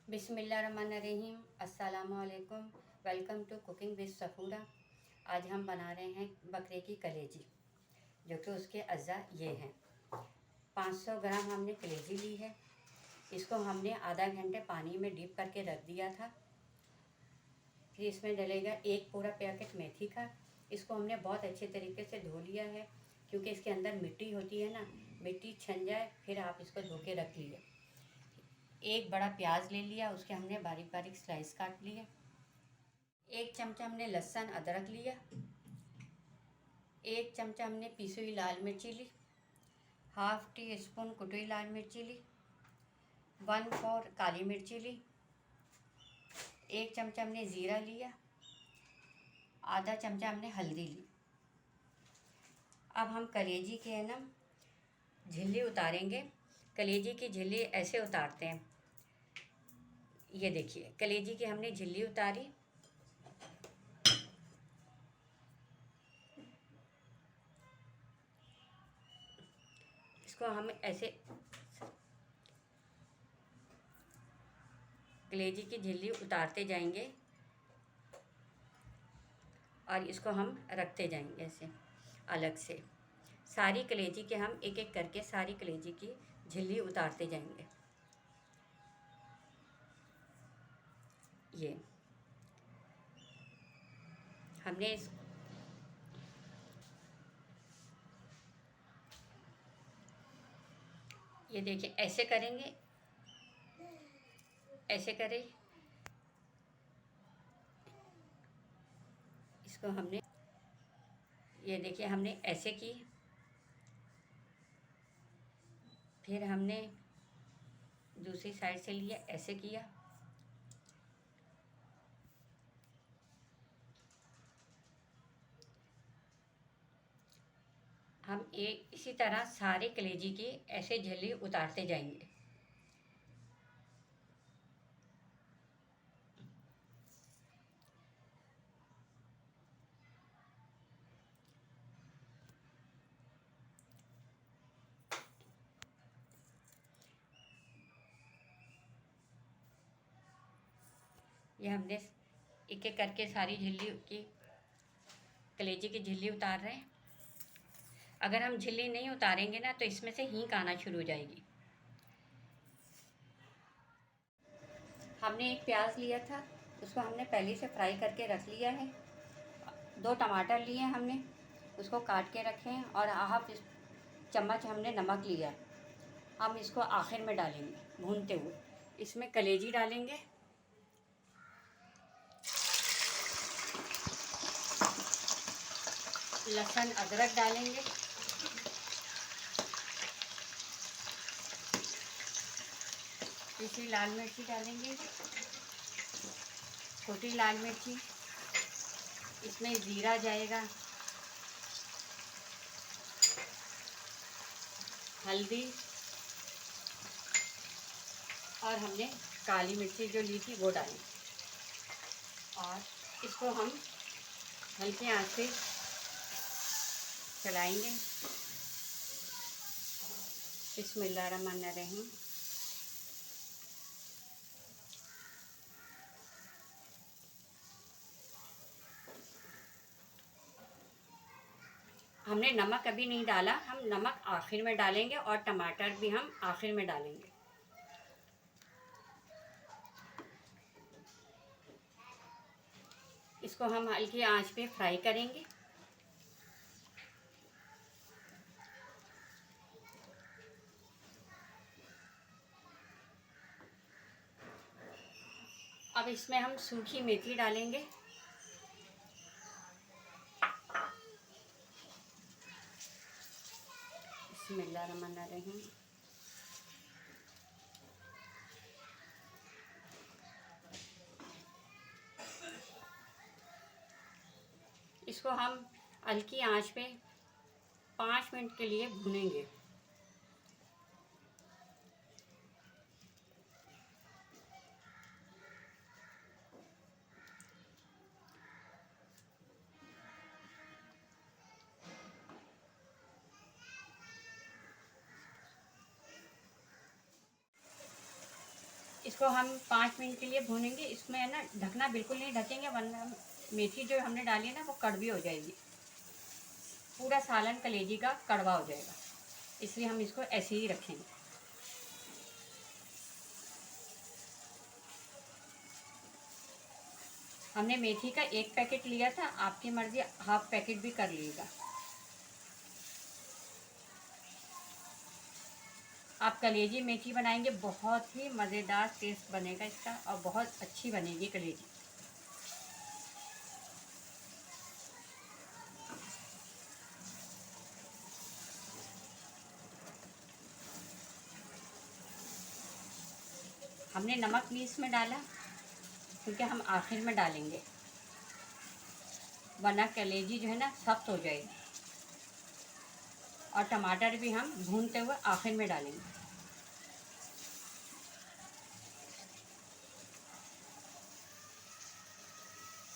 बिस्मिल्लाहिर्रहमानिर्रहीम। अस्सलामु अलैकुम। Welcome to cooking with Safura. आज हम बना रहे हैं बकरे की कलेजी, जो कि उसके अज्जा ये हैं। 500 ग्राम हमने कलेजी ली है। इसको हमने आधा घंटे पानी में डीप करके रख दिया था। फिर इसमें डलेगा एक पूरा पैकेट मेथी का। इसको हमने बहुत अच्छे तरीके से धो लिया है, क्योंकि इसके अंदर मिट्टी होती है ना, मिट्टी छन जाए फिर आप इसको धो के रख लिए। एक बड़ा प्याज ले लिया, उसके हमने बारीक बारीक स्लाइस काट लिए। एक चमचा हमने लहसुन अदरक लिया। एक चमचा हमने पीसी हुई लाल मिर्ची ली। हाफ टी स्पून कुटी हुई लाल मिर्ची ली। 1/4 काली मिर्ची ली। एक चमचा हमने ज़ीरा लिया। आधा चमचा हमने हल्दी ली। अब हम कलेजी के है ना झिल्ली उतारेंगे। कलेजी की झिल्ली ऐसे उतारते हैं। ये देखिए, कलेजी की हमने झिल्ली उतारी। इसको हम ऐसे कलेजी की झिल्ली उतारते जाएंगे और इसको हम रखते जाएंगे ऐसे अलग से। सारी कलेजी के हम एक एक करके सारी कलेजी की झिल्ली उतारते जाएंगे। ये हमने ये देखिए, ऐसे करेंगे, ऐसे करें। इसको हमने ये देखिए हमने ऐसे की। फिर हमने दूसरी साइड से लिया, ऐसे किया। हम एक इसी तरह सारे कलेजी की ऐसे झिल्ली उतारते जाएंगे। ये हमने एक एक करके सारी झिल्ली की कलेजी की झिल्ली उतार रहे हैं। अगर हम झिल्ली नहीं उतारेंगे ना तो इसमें से हींग आना शुरू हो जाएगी। हमने एक प्याज लिया था, उसको हमने पहले से फ्राई करके रख लिया है। 2 टमाटर लिए हमने, उसको काट के रखे हैं। और हाफ चम्मच हमने नमक लिया। हम इसको आखिर में डालेंगे भूनते हुए। इसमें कलेजी डालेंगे, लहसुन अदरक डालेंगे, पिसी लाल मिर्ची डालेंगे, छोटी लाल मिर्ची, इसमें ज़ीरा जाएगा, हल्दी, और हमने काली मिर्ची जो ली थी वो डाली। और इसको हम हल्के आंच से चलाएंगे। बिस्मिल्लाहिर्रहमानिर्रहीम। हमने नमक अभी नहीं डाला, हम नमक आखिर में डालेंगे और टमाटर भी हम आखिर में डालेंगे। इसको हम हल्की आंच पे फ्राई करेंगे। अब इसमें हम सूखी मेथी डालेंगे। बिस्मिल्लाहिर्रहमानिर्रहीम। इसको हम हल्की आंच पे 5 मिनट के लिए भूनेंगे। इसको हम 5 मिनट के लिए भूनेंगे। इसमें है ना ढकना बिल्कुल नहीं ढकेंगे, वरना मेथी जो हमने डाली है ना वो कड़वी हो जाएगी, पूरा सालन कलेजी का कड़वा हो जाएगा, इसलिए हम इसको ऐसे ही रखेंगे। हमने मेथी का 1 पैकेट लिया था, आपकी मर्जी हाफ पैकेट भी कर लीजिएगा। आप कलेजी मेथी बनाएंगे, बहुत ही मज़ेदार टेस्ट बनेगा इसका और बहुत अच्छी बनेगी कलेजी। हमने नमक भी इसमें डाला क्योंकि हम आखिर में डालेंगे, वरना कलेजी जो है ना सख्त हो जाएगी। और टमाटर भी हम भूनते हुए आखिर में डालेंगे।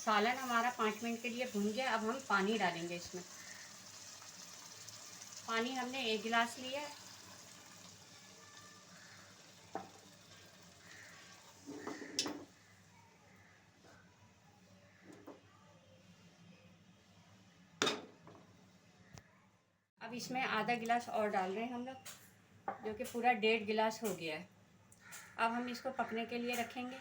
सालन हमारा 5 मिनट के लिए भून गया। अब हम पानी डालेंगे इसमें। पानी हमने 1 गिलास लिया। अब इसमें आधा गिलास और डाल रहे हैं हम लोग, जो कि पूरा 1.5 गिलास हो गया है। अब हम इसको पकने के लिए रखेंगे।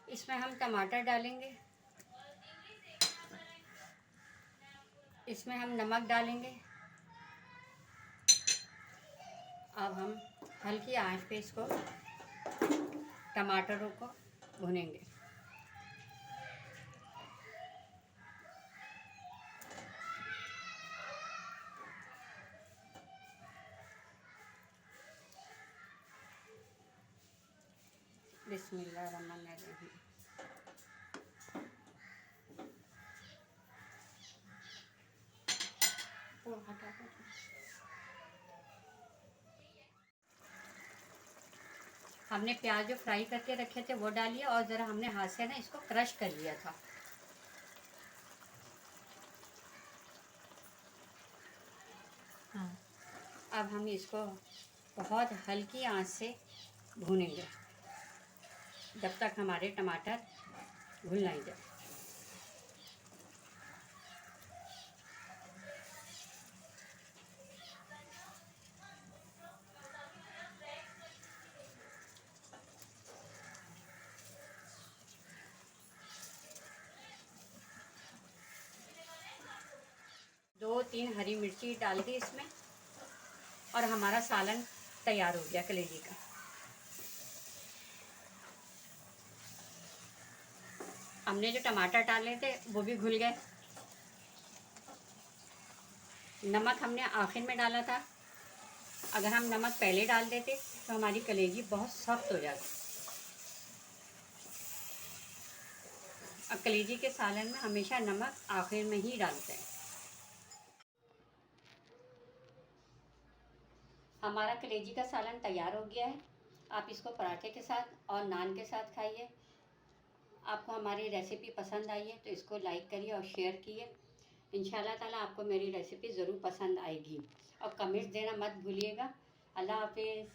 इसमें हम टमाटर डालेंगे, इसमें हम नमक डालेंगे। अब हम हल्की आंच पे इसको टमाटरों को भूनेंगे। बिस्मिल्लाहिर्रहमानिर्रहीम। हमने प्याज जो फ्राई करके रखे थे वो डालिए और ज़रा हमने हाथ से ना इसको क्रश कर लिया था। हाँ। अब हम इसको बहुत हल्की आंच से भूनेंगे जब तक हमारे टमाटर घुल नहीं जाए। दो 3 हरी मिर्ची डाल दी इसमें और हमारा सालन तैयार हो गया कलेजी का। हमने जो टमाटर डाले थे वो भी घुल गए। नमक हमने आखिर में डाला था, अगर हम नमक पहले डाल देते तो हमारी कलेजी बहुत सख्त हो जाती। अब कलेजी के सालन में हमेशा नमक आखिर में ही डालते हैं। हमारा कलेजी का सालन तैयार हो गया है। आप इसको पराठे के साथ और नान के साथ खाइए। आपको हमारी रेसिपी पसंद आई है तो इसको लाइक करिए और शेयर कीजिए। इंशाल्लाह ताला आपको मेरी रेसिपी ज़रूर पसंद आएगी और कमेंट्स देना मत भूलिएगा। अल्लाह हाफिज़।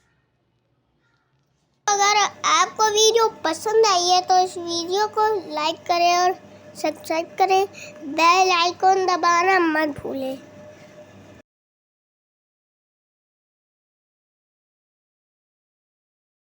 अगर आपको वीडियो पसंद आई है तो इस वीडियो को लाइक करें और सब्सक्राइब करें। बेल आइकन दबाना मत भूलें।